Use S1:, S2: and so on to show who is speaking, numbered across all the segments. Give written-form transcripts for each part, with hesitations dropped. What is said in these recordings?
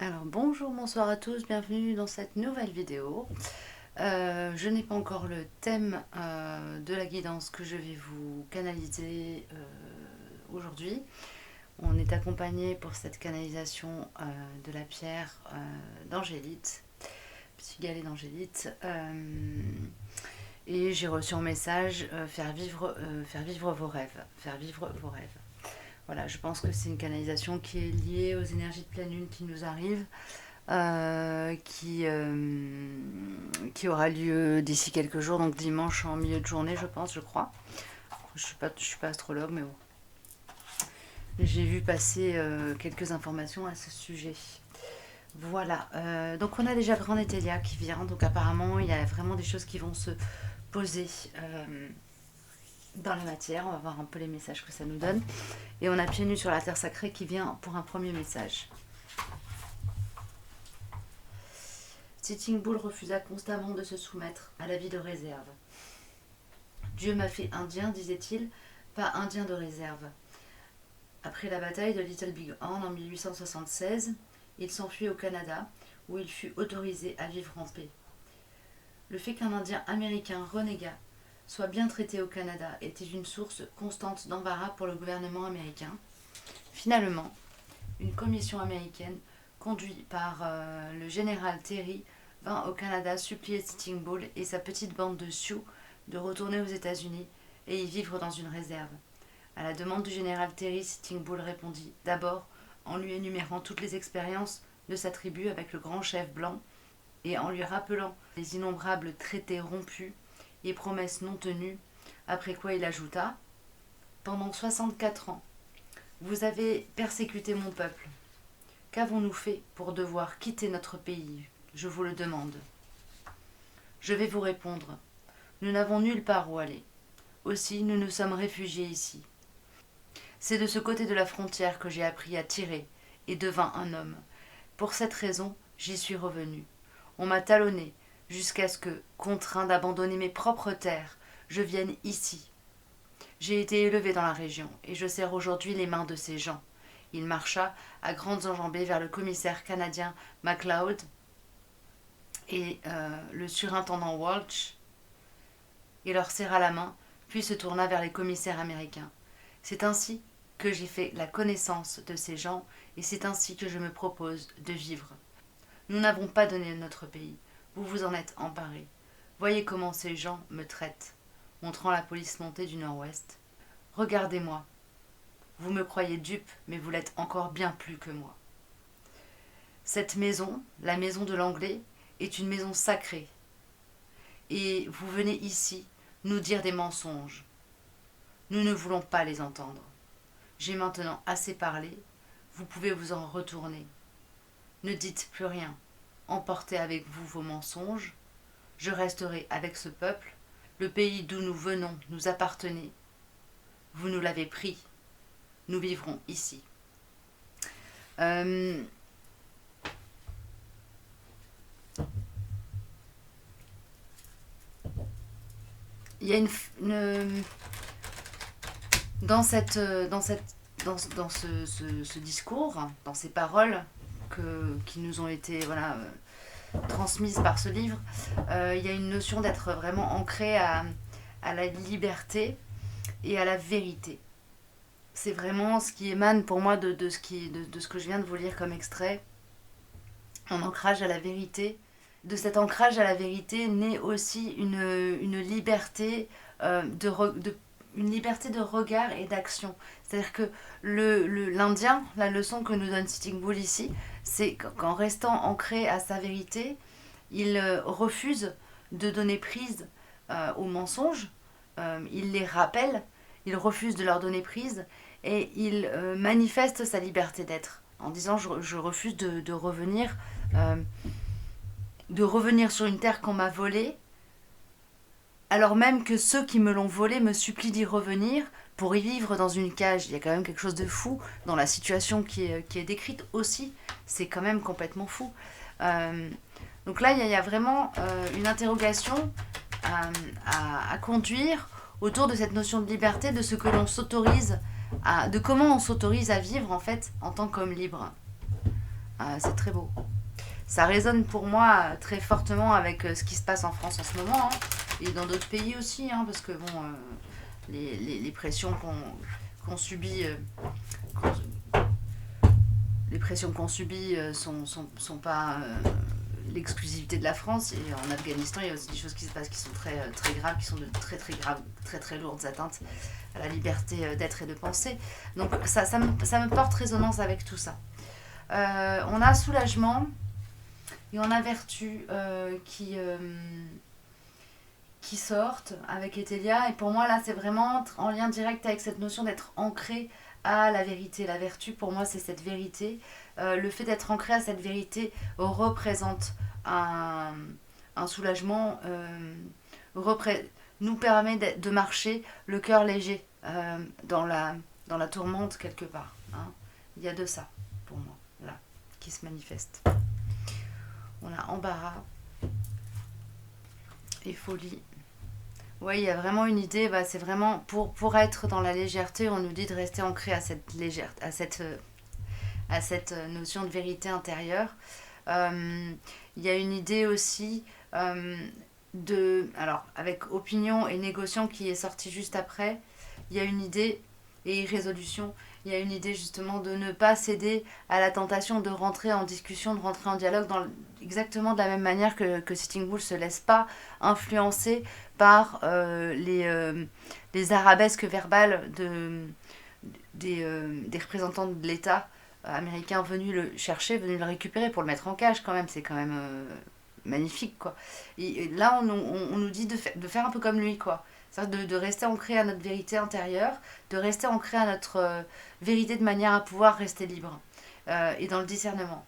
S1: Alors bonjour, bonsoir à tous, bienvenue dans cette nouvelle vidéo. Je n'ai pas encore le thème de la guidance que je vais vous canaliser aujourd'hui. On est accompagné pour cette canalisation de la pierre d'Angélite, petit galet d'Angélite. Et j'ai reçu un message, faire vivre vos rêves, faire vivre vos rêves. Voilà, je pense que c'est une canalisation qui est liée aux énergies de pleine lune qui nous arrivent, qui aura lieu d'ici quelques jours, donc dimanche en milieu de journée, je crois. Je suis pas astrologue, mais bon. J'ai vu passer quelques informations à ce sujet. Voilà, donc on a déjà Grand Etelia qui vient, donc apparemment il y a vraiment des choses qui vont se poser dans la matière. On va voir un peu les messages que ça nous donne. Et on a Pieds nus sur la terre sacrée qui vient pour un premier message. Sitting Bull refusa constamment de se soumettre à la vie de réserve. Dieu m'a fait indien, disait-il, pas indien de réserve. Après la bataille de Little Big Horn en 1876, il s'enfuit au Canada, où il fut autorisé à vivre en paix. Le fait qu'un Indien américain renégat soit bien traité au Canada était une source constante d'embarras pour le gouvernement américain. Finalement, une commission américaine, conduite par le général Terry, vint au Canada supplier Sitting Bull et sa petite bande de Sioux de retourner aux États-Unis et y vivre dans une réserve. À la demande du général Terry, Sitting Bull répondit d'abord en lui énumérant toutes les expériences de sa tribu avec le grand chef blanc et en lui rappelant les innombrables traités rompus et promesses non tenues, après quoi il ajouta « Pendant 64 ans, vous avez persécuté mon peuple. Qu'avons-nous fait pour devoir quitter notre pays? Je vous le demande. Je vais vous répondre. Nous n'avons nulle part où aller. Aussi, nous nous sommes réfugiés ici. C'est de ce côté de la frontière que j'ai appris à tirer et devint un homme. Pour cette raison, j'y suis revenu. On m'a talonné jusqu'à ce que, contraint d'abandonner mes propres terres, je vienne ici. J'ai été élevé dans la région et je serre aujourd'hui les mains de ces gens. Il marcha à grandes enjambées vers le commissaire canadien MacLeod et le surintendant Walsh et leur serra la main, puis se tourna vers les commissaires américains. C'est ainsi que j'ai fait la connaissance de ces gens et c'est ainsi que je me propose de vivre. Nous n'avons pas donné notre pays. Vous vous en êtes emparés. Voyez comment ces gens me traitent, montrant la police montée du nord-ouest. Regardez-moi. Vous me croyez dupe, mais vous l'êtes encore bien plus que moi. Cette maison, la maison de l'Anglais, est une maison sacrée. Et vous venez ici nous dire des mensonges. Nous ne voulons pas les entendre. J'ai maintenant assez parlé. Vous pouvez vous en retourner. Ne dites plus rien. Emportez avec vous vos mensonges. Je resterai avec ce peuple. Le pays d'où nous venons nous appartenait. Vous nous l'avez pris. Nous vivrons ici. Il y a dans ce discours, dans ces paroles qui nous ont été transmises par ce livre, il y a une notion d'être vraiment ancré à la liberté et à la vérité. C'est vraiment ce qui émane pour moi de ce que je viens de vous lire comme extrait. Un ancrage à la vérité. De cet ancrage à la vérité naît aussi une liberté une liberté de regard et d'action. C'est-à-dire que l'Indien, la leçon que nous donne Sitting Bull ici, c'est qu'en restant ancré à sa vérité, il refuse de donner prise aux mensonges, il les rappelle, il refuse de leur donner prise et il manifeste sa liberté d'être en disant je refuse de revenir sur une terre qu'on m'a volée, alors même que ceux qui me l'ont volée me supplient d'y revenir pour y vivre dans une cage. Il y a quand même quelque chose de fou dans la situation qui est décrite aussi. C'est quand même complètement fou. Donc là, il y a vraiment une interrogation à conduire autour de cette notion de liberté, de ce que l'on s'autorise, de comment on s'autorise à vivre en fait en tant qu'homme libre. C'est très beau. Ça résonne pour moi très fortement avec ce qui se passe en France en ce moment, hein, et dans d'autres pays aussi, hein, parce que bon, les pressions qu'on subit, qu'on- les pressions qu'on subit sont pas l'exclusivité de la France. Et en Afghanistan, il y a aussi des choses qui se passent qui sont très graves, qui sont de très graves, très lourdes atteintes à la liberté d'être et de penser. Donc ça me porte résonance avec tout ça. On a soulagement et on a vertu qui sortent avec Etelia. Et pour moi, là, c'est vraiment en lien direct avec cette notion d'être ancré à la vérité. La vertu, pour moi, c'est cette vérité. Le fait d'être ancré à cette vérité représente un soulagement, nous permet de marcher le cœur léger dans la tourmente quelque part. Hein. Il y a de ça, pour moi, là, qui se manifeste. On a embarras et folie. Oui, il y a vraiment une idée, c'est vraiment pour être dans la légèreté, on nous dit de rester ancré à cette légèreté, à cette notion de vérité intérieure. Il y a une idée aussi alors avec opinion et négociant qui est sortie juste après, il y a une idée, et résolution, il y a une idée justement de ne pas céder à la tentation de rentrer en discussion, de rentrer en dialogue exactement de la même manière que Sitting Bull ne se laisse pas influencer par les arabesques verbales des représentants de l'État américain venus le chercher, venus le récupérer pour le mettre en cage quand même. C'est quand même magnifique, quoi. Et là, on nous dit de faire un peu comme lui, quoi. C'est-à-dire de rester ancré à notre vérité intérieure, de rester ancré à notre vérité de manière à pouvoir rester libre et dans le discernement.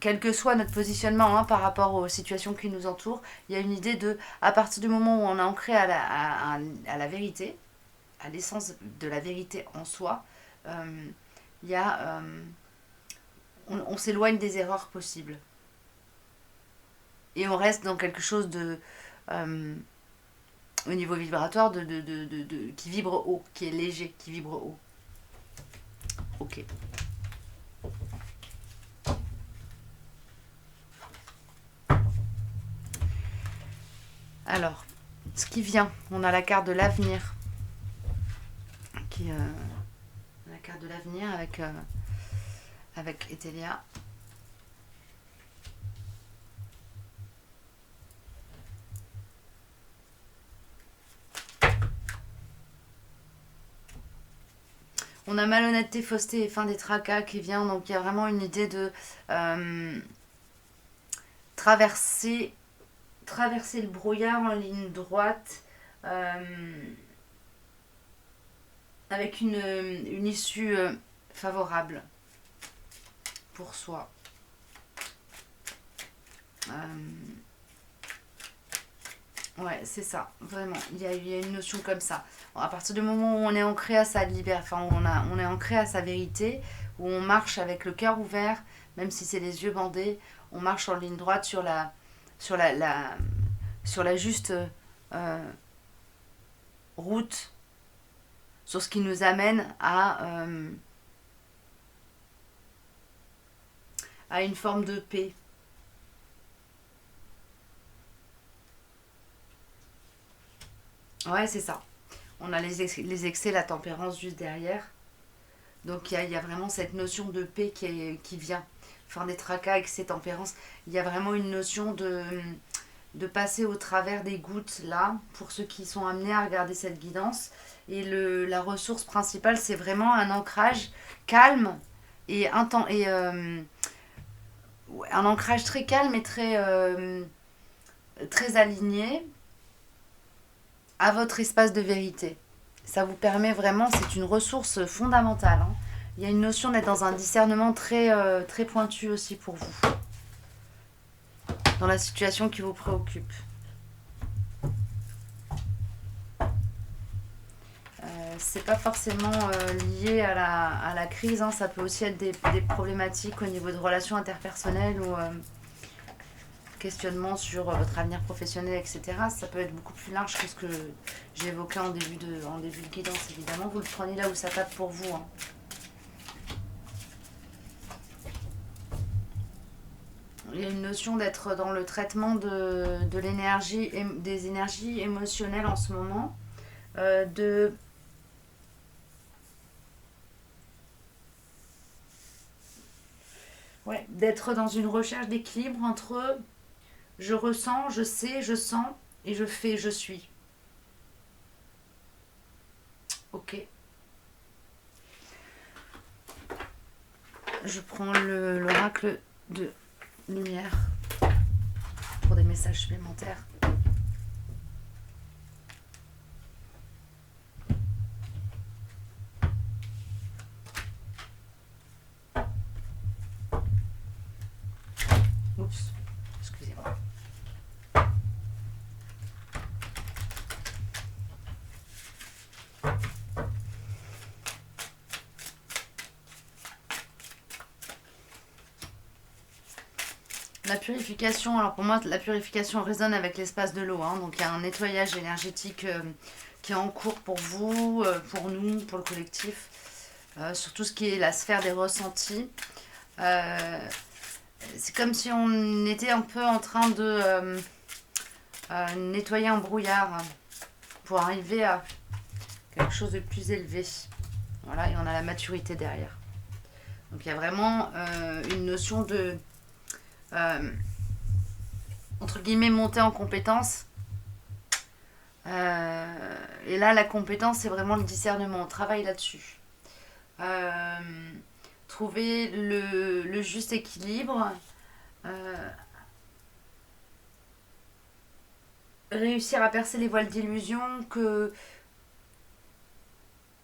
S1: Quel que soit notre positionnement par rapport aux situations qui nous entourent, il y a une idée à partir du moment où on est ancré à la vérité, à l'essence de la vérité en soi, il y a, on s'éloigne des erreurs possibles. Et on reste dans quelque chose au niveau vibratoire qui vibre haut, qui est léger, qui vibre haut. Ok. Alors, ce qui vient, on a la carte de l'avenir. La carte de l'avenir avec Etelia. On a malhonnêteté, fausseté et fin des tracas qui vient. Donc il y a vraiment une idée de traverser le brouillard en ligne droite avec une issue favorable pour soi. Ouais, c'est ça, vraiment. Il y a une notion comme ça. À partir du moment où on est ancré à sa liberté, enfin, on est ancré à sa vérité, où on marche avec le cœur ouvert, même si c'est les yeux bandés, on marche en ligne droite sur la juste route, sur ce qui nous amène à une forme de paix. Ouais, c'est ça. On a les excès, la tempérance juste derrière. Donc il y a vraiment cette notion de paix qui vient. Fin des tracas, excès, tempérance. Il y a vraiment une notion de passer au travers des gouttes là, pour ceux qui sont amenés à regarder cette guidance. Et la ressource principale, c'est vraiment un ancrage calme et un ancrage très calme et très aligné à votre espace de vérité. Ça vous permet vraiment, c'est une ressource fondamentale. Hein. Il y a une notion d'être dans un discernement très pointu aussi pour vous, dans la situation qui vous préoccupe. C'est pas forcément lié à la crise, hein. Ça peut aussi être des problématiques au niveau de relations interpersonnelles ou questionnement sur votre avenir professionnel, etc. Ça peut être beaucoup plus large que ce que j'évoquais en début de guidance, évidemment. Vous le prenez là où ça tape pour vous. Hein. Il y a une notion d'être dans le traitement de l'énergie, des énergies émotionnelles en ce moment. De Ouais, d'être dans une recherche d'équilibre entre je ressens, je sais, je sens et je fais, je suis. Ok. Je prends l'oracle de lumière pour des messages supplémentaires. Oups, excusez-moi. La purification, alors pour moi, la purification résonne avec l'espace de l'eau. Hein, donc il y a un nettoyage énergétique qui est en cours pour vous, pour nous, pour le collectif, sur tout ce qui est la sphère des ressentis. C'est comme si on était un peu en train de nettoyer un brouillard pour arriver à quelque chose de plus élevé. Voilà, et on a la maturité derrière. Donc il y a vraiment une notion de entre guillemets monter en compétence. Et là, la compétence, c'est vraiment le discernement. On travaille là-dessus. Trouver le juste équilibre. Réussir à percer les voiles d'illusion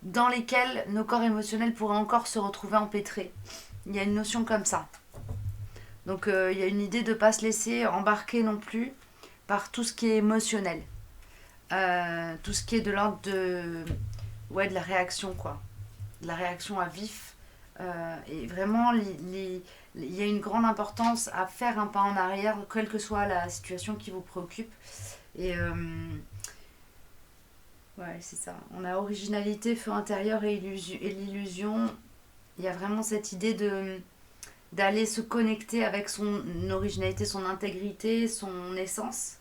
S1: dans lesquelles nos corps émotionnels pourraient encore se retrouver empêtrés. Il y a une notion comme ça. Donc il y a une idée de ne pas se laisser embarquer non plus par tout ce qui est émotionnel. Tout ce qui est de l'ordre de la réaction, quoi. De la réaction à vif. Et vraiment, il y a une grande importance à faire un pas en arrière, quelle que soit la situation qui vous préoccupe. Et ouais, c'est ça. On a originalité, feu intérieur et l'illusion. Il y a vraiment cette idée d'aller se connecter avec son originalité, son intégrité, son essence.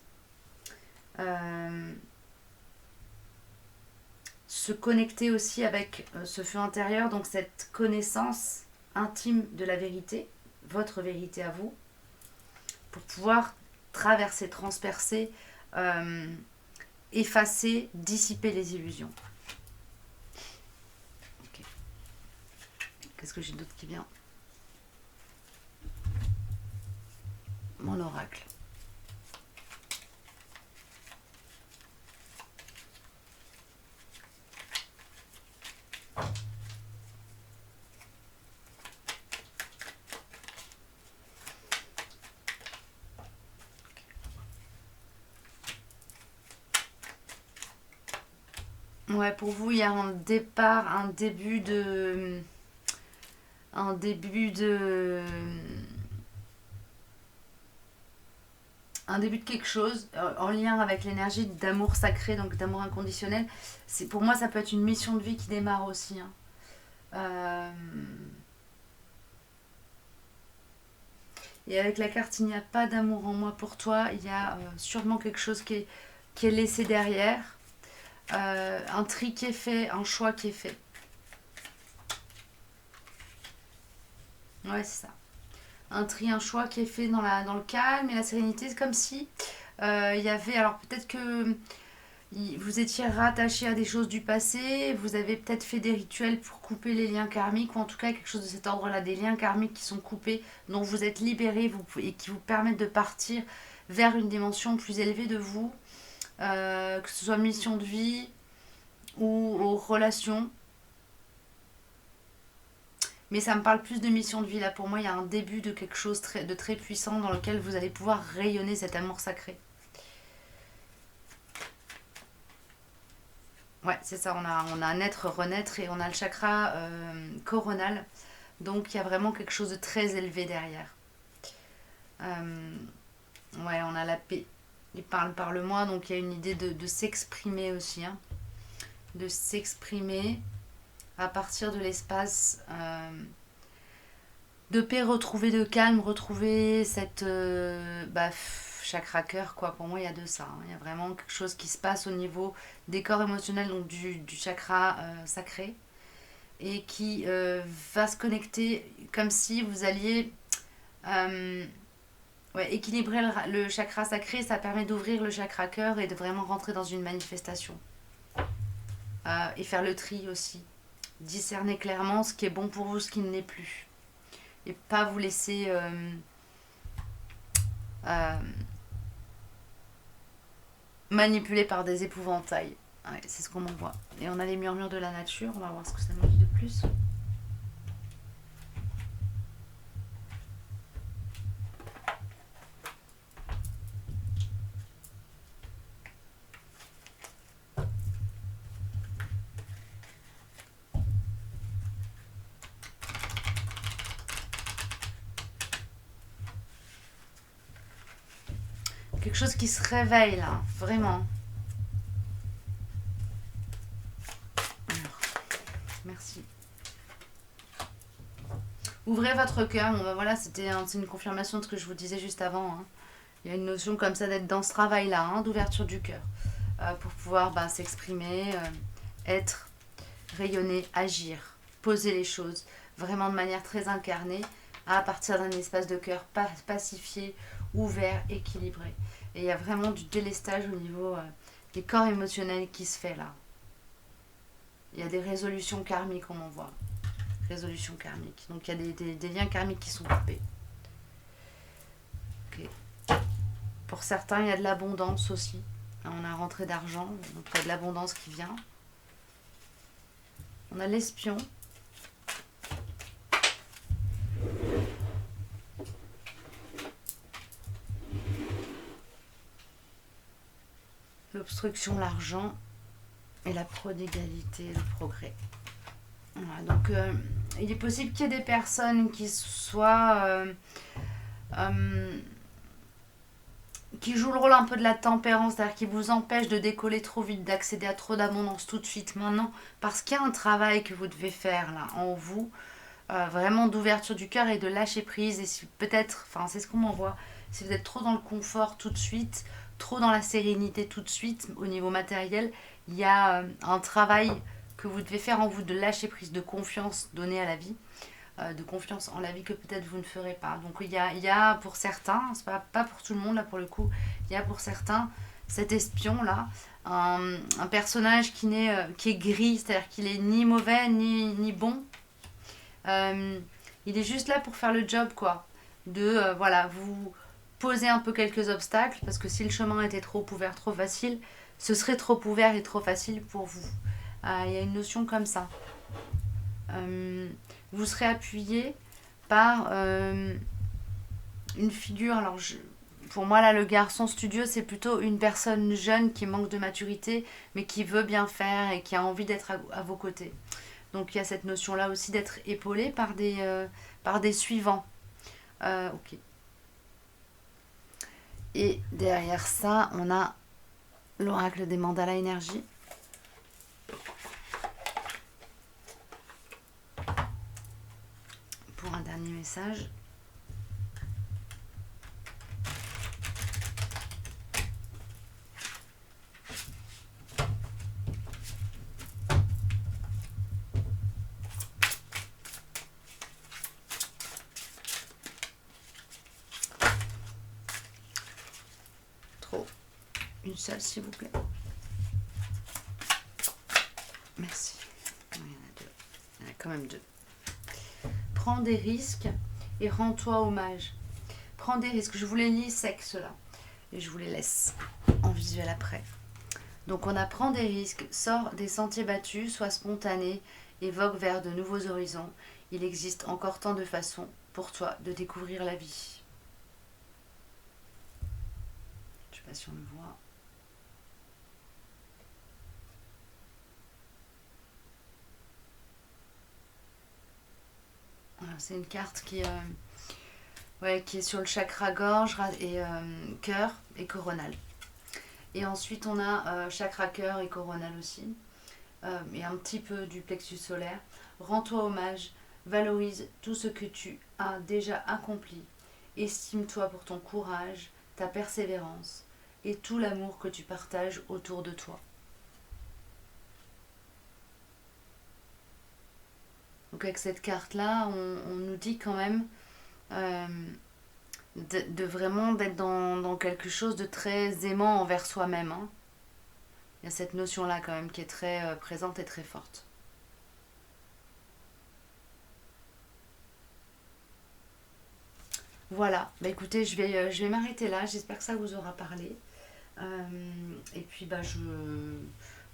S1: Se connecter aussi avec ce feu intérieur, donc cette connaissance intime de la vérité, votre vérité à vous, pour pouvoir traverser, transpercer, effacer, dissiper les illusions. Okay. Qu'est-ce que j'ai d'autre qui vient? Mon oracle. Ouais, pour vous, il y a un départ, un début de quelque chose en lien avec l'énergie d'amour sacré, donc d'amour inconditionnel. Pour moi, ça peut être une mission de vie qui démarre aussi. Hein. Et avec la carte il n'y a pas d'amour en moi pour toi, il y a sûrement quelque chose qui est laissé derrière. Un tri qui est fait, un choix qui est fait. Ouais, c'est ça. Un tri, un choix qui est fait dans le calme et la sérénité. C'est comme si il y avait... Alors peut-être que vous étiez rattaché à des choses du passé, vous avez peut-être fait des rituels pour couper les liens karmiques, ou en tout cas quelque chose de cet ordre-là, des liens karmiques qui sont coupés, dont vous êtes libéré et qui vous permettent de partir vers une dimension plus élevée de vous, que ce soit mission de vie ou aux relations. Mais ça me parle plus de mission de vie là. Pour moi, il y a un début de quelque chose de très puissant dans lequel vous allez pouvoir rayonner cet amour sacré. Ouais, c'est ça. On a naître, renaître et on a le chakra coronal. Donc, il y a vraiment quelque chose de très élevé derrière. Ouais, on a la paix. Il parle-moi. Donc, il y a une idée de s'exprimer aussi. Hein. De s'exprimer à partir de l'espace de paix, retrouver de calme, retrouver cette chakra cœur, quoi. Pour moi, il y a de ça, hein. Il y a vraiment quelque chose qui se passe au niveau des corps émotionnels, donc du chakra sacré, et qui va se connecter comme si vous alliez équilibrer le chakra sacré. Ça permet d'ouvrir le chakra cœur et de vraiment rentrer dans une manifestation. Et faire le tri aussi. Discerner clairement ce qui est bon pour vous, ce qui ne l'est plus. Et pas vous laisser manipuler par des épouvantails. Ouais, c'est ce qu'on envoie. Et on a les murmures de la nature. On va voir ce que ça nous dit de plus. Quelque chose qui se réveille là, vraiment. Alors, merci. Ouvrez votre cœur. Bon, voilà, c'est une confirmation de ce que je vous disais juste avant, hein. Il y a une notion comme ça d'être dans ce travail-là, hein, d'ouverture du cœur, pour pouvoir s'exprimer, être, rayonner, agir, poser les choses, vraiment de manière très incarnée, à partir d'un espace de cœur pacifié, ouvert, équilibré. Et il y a vraiment du délestage au niveau des corps émotionnels qui se fait là. Il y a des résolutions karmiques, on en voit. Résolutions karmiques. Donc il y a des liens karmiques qui sont coupés. Ok. Pour certains, il y a de l'abondance aussi. On a rentrée d'argent, donc il y a de l'abondance qui vient. On a l'espion. L'obstruction, l'argent et la prodigalité, le progrès. Voilà, donc il est possible qu'il y ait des personnes qui soient qui jouent le rôle un peu de la tempérance, c'est-à-dire qui vous empêchent de décoller trop vite, d'accéder à trop d'abondance tout de suite maintenant, parce qu'il y a un travail que vous devez faire là en vous, vraiment d'ouverture du cœur et de lâcher prise. Et si peut-être, enfin c'est ce qu'on m'envoie, si vous êtes trop dans le confort tout de suite, trop dans la sérénité tout de suite au niveau matériel, il y a un travail que vous devez faire en vous de lâcher prise, de confiance donnée à la vie, de confiance en la vie que peut-être vous ne ferez pas. Donc il y a pour certains, c'est pas pour tout le monde là pour le coup, il y a pour certains cet espion là, un personnage qui est gris, c'est-à-dire qu'il est ni mauvais ni bon. Il est juste là pour faire le job quoi, de voilà, vous poser un peu quelques obstacles, parce que si le chemin était trop ouvert, trop facile, ce serait trop ouvert et trop facile pour vous. Il y a une notion comme ça. Vous serez appuyé par une figure. Alors, pour moi, là, le garçon studieux, c'est plutôt une personne jeune qui manque de maturité, mais qui veut bien faire et qui a envie d'être à vos côtés. Donc, il y a cette notion-là aussi d'être épaulé par des suivants. Ok. Et derrière ça, on a l'oracle des mandalas énergie. Pour un dernier message. Une seule, s'il vous plaît. Merci. Il y en a deux. Il y en a quand même deux. Prends des risques et rends-toi hommage. Prends des risques. Je vous les lis secs, ceux-là. Et je vous les laisse en visuel après. Donc on apprend des risques, sors des sentiers battus, sois spontané, évoque vers de nouveaux horizons. Il existe encore tant de façons pour toi de découvrir la vie. Je ne sais pas si on le voit. C'est une carte qui est sur le chakra gorge et cœur et coronal. Et ensuite on a chakra cœur et coronal aussi. Et un petit peu du plexus solaire. Rends-toi hommage, valorise tout ce que tu as déjà accompli. Estime-toi pour ton courage, ta persévérance et tout l'amour que tu partages autour de toi. Donc avec cette carte-là, on nous dit quand même euh, de vraiment d'être dans quelque chose de très aimant envers soi-même. Hein. Il y a cette notion-là quand même qui est très présente et très forte. Voilà, bah écoutez, je vais m'arrêter là, j'espère que ça vous aura parlé. Et puis bah, je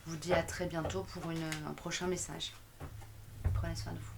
S1: vous dis à très bientôt pour un prochain message. Prenez soin de vous.